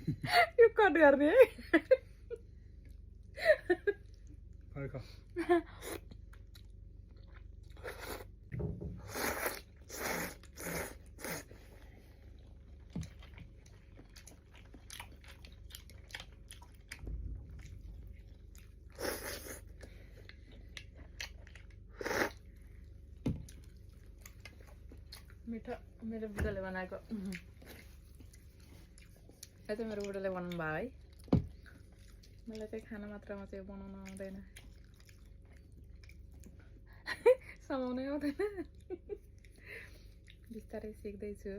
यो कट गर्ने है फर्क मिठो मेरो बुढाले बनाएको यो चाहिँ मेरो बुढाले बनाउनु भयो है मलाई चाहिँ खाना मात्रामा चाहिँ बनाउनु आउँदैन समाउनै आउँदैन बिस्तारै सिक्दैछु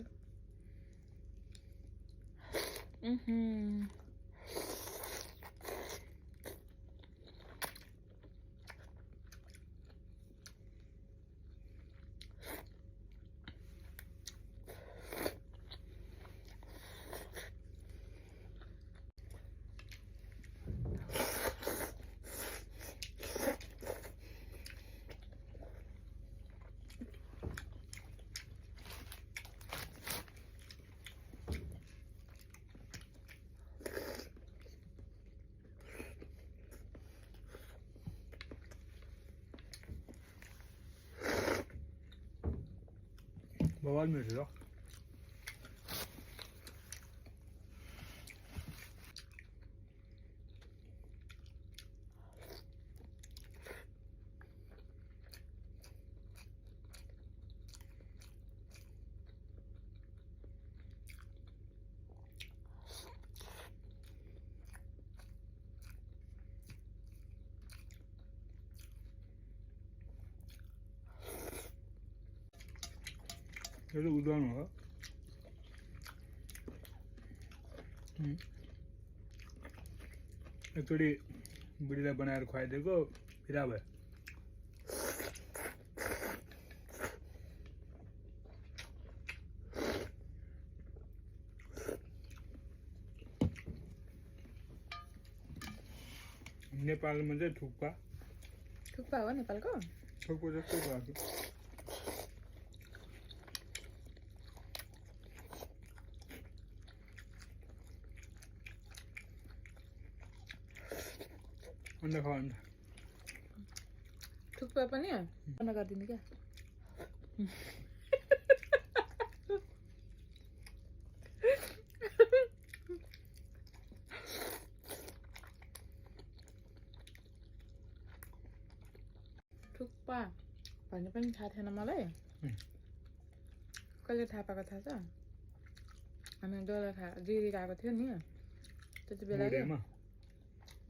बवाल मिठो छ यो चाहिँ उदाहरण हो एकचोटि बुढीलाई बनाएर खुवाइदिएको फिरा भयो नेपालमा चाहिँ थुक्पा हो नेपालको थुक्पा जस्तो भएको अन्डा खाऊ अन्डा थुक्पा पनि अन्डा गरिदिनु क्या थुक्पा भन्ने पनि थाहा थिएन मलाई कहिले थाहा पाएको थाहा छ हामी दोहोरा जिरी गएको थियो नि त्यति बेला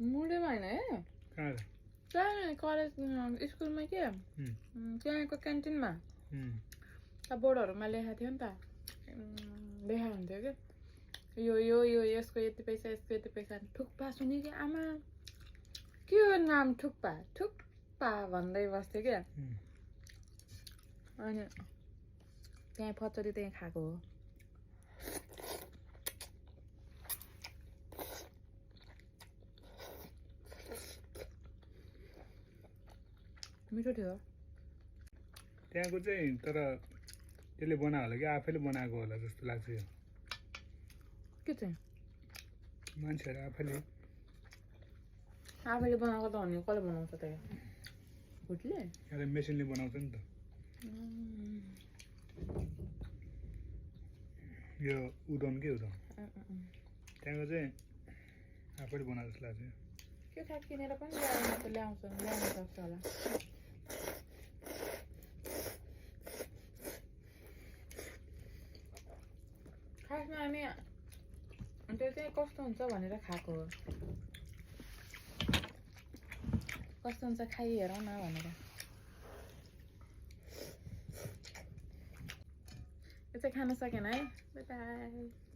मुडेमा होइन है त्यहाँ कलेज स्कुलमा के त्यहाँको क्यान्टिनमा बोर्डहरूमा लेखाएको थियो नि त लेखा हुन्थ्यो क्या यो यो यो यसको यति पैसा थुक्पा सुने कि आमा के हो नाम थुक्पा भन्दै बस्थ्यो क्या अनि त्यहाँ पचरी त्यहाँ खाएको हो मिठो थियो त्यहाँको चाहिँ तर त्यसले बनायो होला कि आफैले बनाएको होला जस्तो लाग्छ यो के चाहिँ मान्छेहरू आफैले बनाएको त भने कसले बनाउँछ त भुटले एउटा मेसिनले बनाउँछ नि त यो उदन के उदन त्यहाँको चाहिँ आफैले बनाएको जस्तो लाग्छ के थाहा किनेर पनि ल्याउनु सक्छ होला खासमा हामी त्यो चाहिँ कस्तो हुन्छ भनेर खाएको हो कस्तो हुन्छ खाइ हेरौँ न भनेर यो चाहिँ खान सकेन है बाई बाई